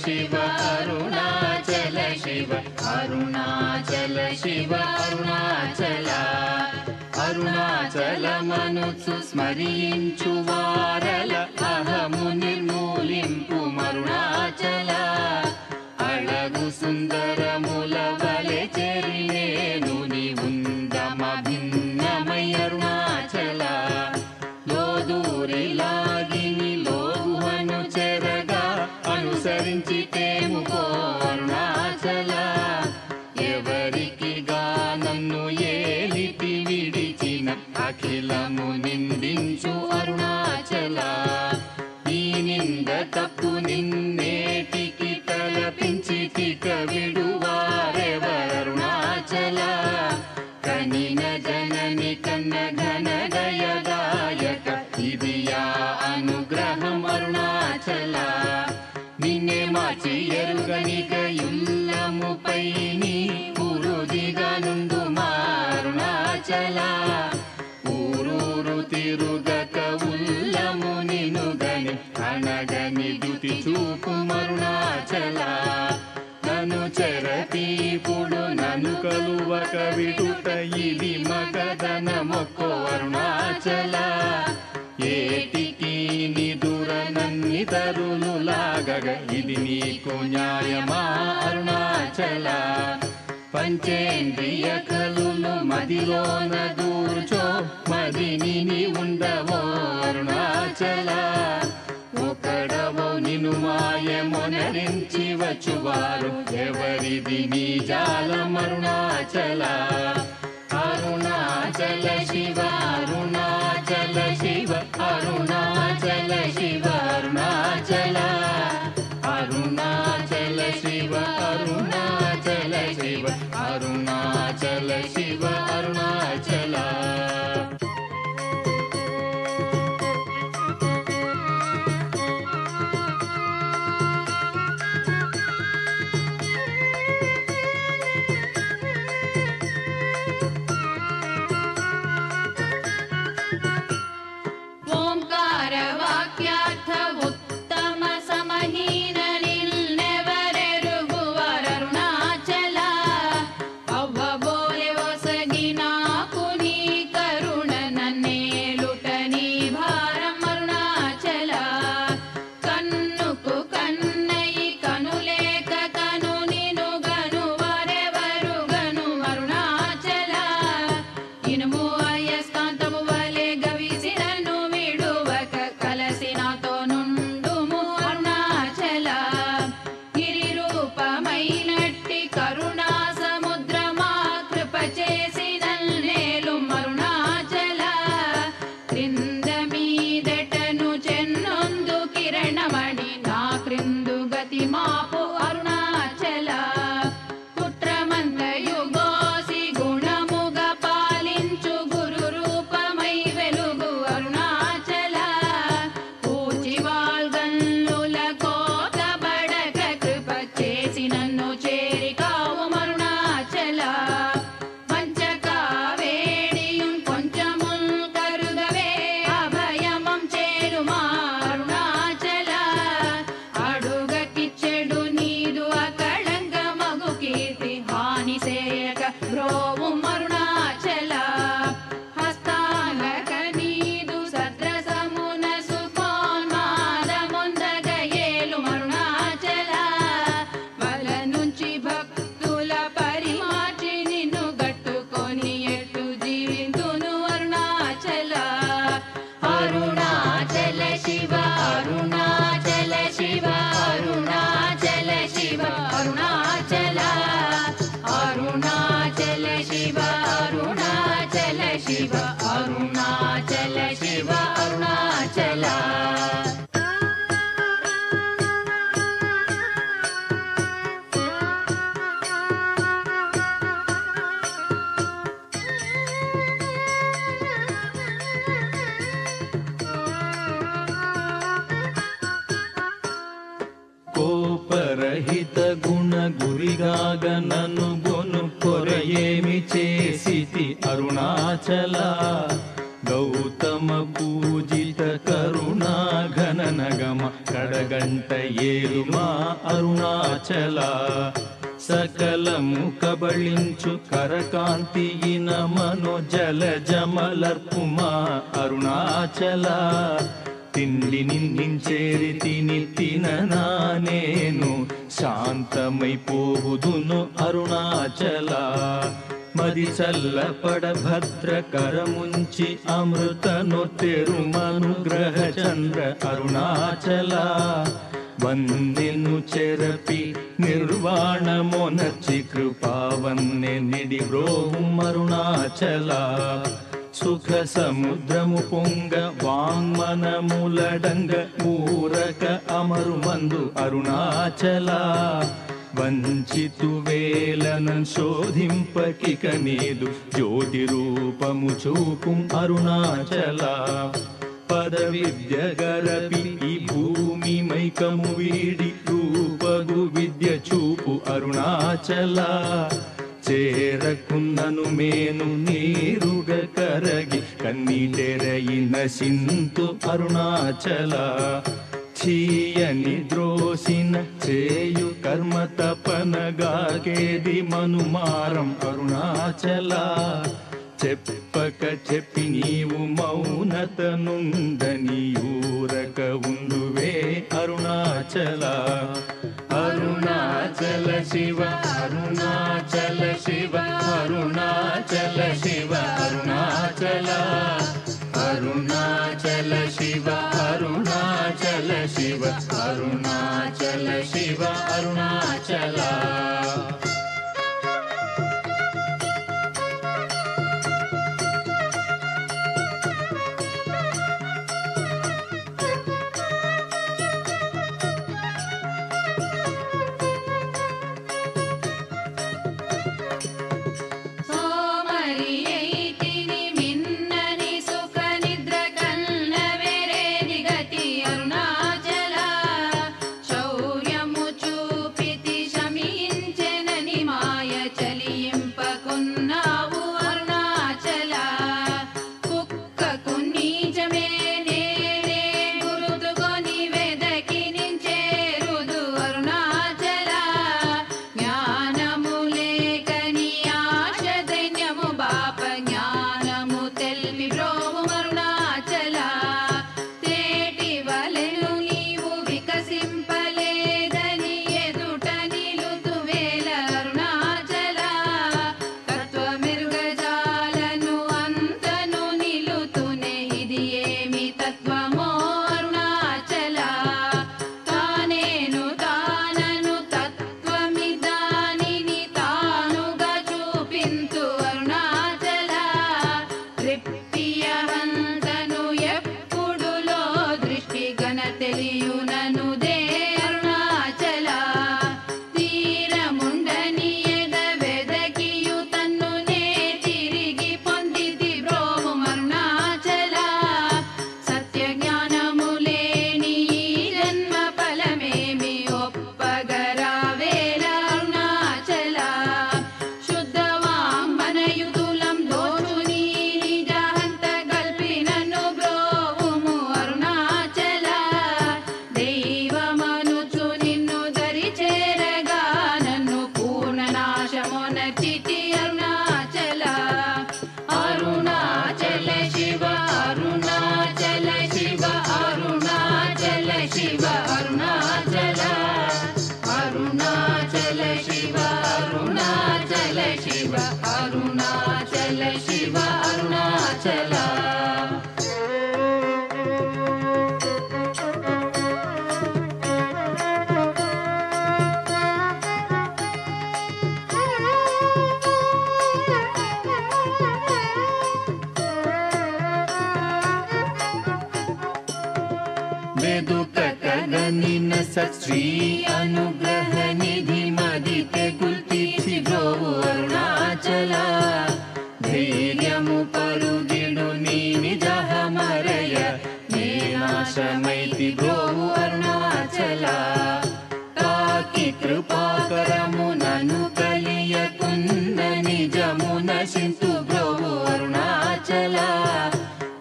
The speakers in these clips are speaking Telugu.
शिव अरुणाचल शिव अरुणाचल शिव अरुणाचल अरुणाचलमनुचु स्मరించు వారల అహము నిర్మూలింపు అరుణాచల అళగు సుందరముల వలె చెరినేను నీ ఉందమ భిన్నమై అరుణాచల లోదూరి లాగిని లోగుహను చెరగా అనుసరించితేము పో అరుణాచల ఎవరికి నన్ను ఏలితి విడిచిన అఖిలము నిందించు అరుణాచల ఈ నింద తప్పు నిన్నేటికి తలపించి తిక విడువారెవరుణాచల కనిన జనని కన్న ఘన దయదాయక ఇది యా అనుగ్రహం అరుణాచల నిన్నే మార్చి ఎరుగనిక యుల్లముపై నీ పురుదిగనుందు అరుణాచల ఊరూరు తిరుగక ఉల్లము నినుగని అనగని దుతి చూపు అరుణాచల నన్ను చెరపీపుడు నన్ను కలువక విడుట ఇది మగధన మొక్కో అరుణాచల ఏటికి నిదుర నన్ని తరులు లాగగ ఇది నీకు న్యాయమా అరుణాచల పంచేంద్రియ కలులు మదిలోన దూర్చో మదిని నీ ఉండవో అరుణాచల ఒకడవో నిను మాయమొనరించి వచ్చువారు ఎవరిది నీ జాలం అరుణాచల అరుణాచల శివ అరుణాచల శివ అరుణాచల శివ అరుణాచల అరుణాచల శివ అరుణాచల శివ అరుణాచల శివ అరుణాచల शिव अरुणाचल शिव अरुणाचल కోపరహిత గుణ గురిగాగ నన్ను గొను కొరయేమి చేసితి అరుణాచల గౌతమ పూజిత కరుణా ఘన నగమ కడగంటి గంట ఏలు మా అరుణాచల సకలము కబళించు కరకాంతి ఇన మనోజల జమలర్పు మా అరుణాచల తిండి నిందించేరి తిననా నేను శాంతమైపోవుదును అరుణాచల మది చల్లపడ భద్రకరముంచి అమృతనొత్తెరు మనుగ్రహ చంద్ర అరుణాచల వందెను చెరపి నిర్వాణమొనర్చి కృపావన్నె నిడి బ్రోహు అరుణాచల సుఖ సముద్రము పొంగ వాంగ్మనములడంగ ఊరక అమరు మందు అరుణాచల వంచితు వేలనం శోధింపకిక నీదు జ్యోతి రూపము చూపు అరుణాచల పద విద్య గరపి ఈ భూమి మైకము వీడి రూపగు విద్య చూపు అరుణాచల చేరకున్నను మేను నీరుగ కరగి కన్నీటెరయిన సింతు అరుణాచల చీయని ద్రోసిన చేయు కర్మ తపనగాకేది మనుమారం అరుణాచల చెప్పక చెప్పి నీవు మౌనత నుండని ఊరక ఉండువే అరుణాచల అరుణాచల శివ అరుణాచల శివ అరుణాచల శివ అరుణాచల అరుణాచల శివ అరుణాచల శివ అరుణాచల శివ అరుణాచల అరుణాచల శివ అరుణాచల వెదుకగనిన సత్శ్రీ అనుగ్రహ నిధి మదితే గుల్తీర్చి బ్రోవు అరుణాచల ధైర్యము పరుగిడు నీ నిజహ మరయ నేనాశమైతి బ్రోవు అరుణాచల తాకి కృపాకరము నను కలియకున్న నిజమున సింతు బ్రోవు అరుణాచల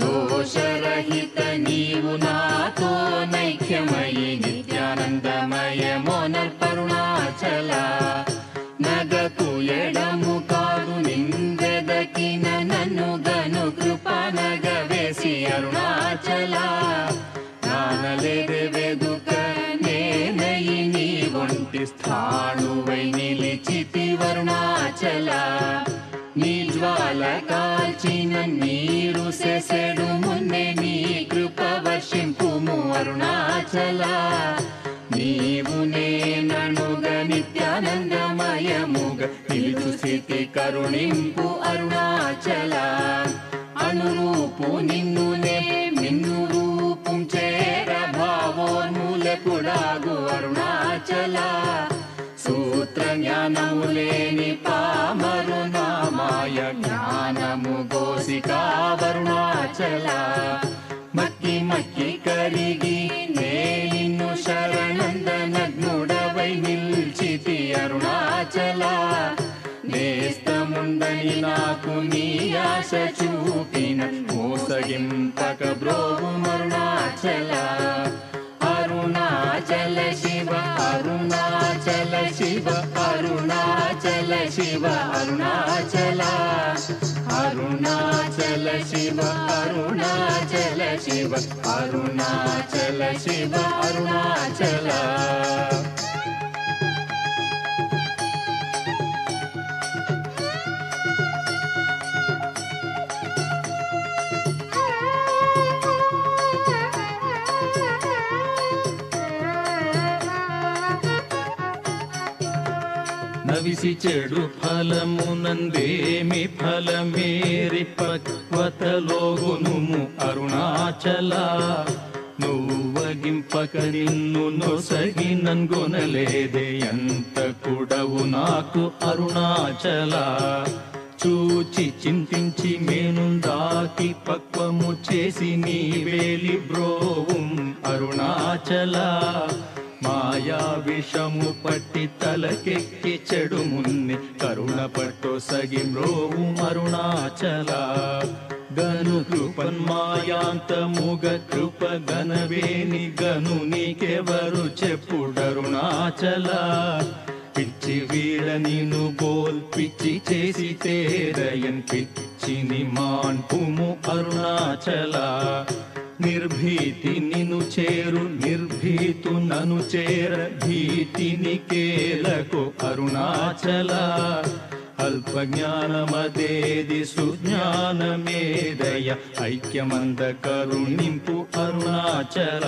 దోషరహిత నీవు నాతో నైక్యమయి నిత్యాన జ్వాల కాల్చిన నీరు సెసెడు మున్నే నీ కృప వర్షింపుము అరుణాచల నీవు నేననుగ నిత్యానందమయముగ నిలుచు స్థితి కరుణింపు అరుణాచల అనురూపు నిన్నునే మిన్ను రూపం చేర భావోన్మూలకుడాగు అరుణాచల సూత్ర జ్ఞానము లేని పామరు నామాయ జ్ఞానము గోసికా అరుణాచల మక్కి మక్కి కరిగి నే నిన్ను శరణందనగ్నుడవై నిల్చితి అరుణాచల నేస్తముందని నాకు నీ ఆశ చూపిన మోసగింపక బ్రోవు అరుణాచల అరుణాచల శివ అరుణాచల శివ అరుణాచల శివ అరుణాచల అరుణాచల శివ అరుణాచల శివ అరుణాచల శివ అరుణాచల నవిసి చెడు ఫలమునందేమి ఫలమేరి పక్వతలోగునుము అరుణాచల నువ్వగింపక నిన్ను నొసగి నన్గొనలేదే ఎంత కూడవు నాకు అరుణాచల చూచి చింతించి మేనుందాకి పక్వము చేసి నీ వేలి బ్రోవుం అరుణాచల మాయా విషము పట్టి తలకెక్కి చెడు మున్ని కరుణ పట్టు సగి మ్రోవు అరుణాచల గను కృపన్మాయాంతముగ కృప గనవేని గను నీకెవరు చెప్పుడరుణాచల పిచ్చి వీడ నిన్ను బోల్ పిచ్చి చేసి తేరయన్ పిచ్చిని మాన్పుము అరుణాచల నిర్భీతి నిను చేరు నిర్భీతు నను చేర భీతిని కేలకు అరుణాచల అల్ప జ్ఞానమదేది సుజ్ఞానమేదయ ఐక్యమంద కరుణింపు అరుణాచల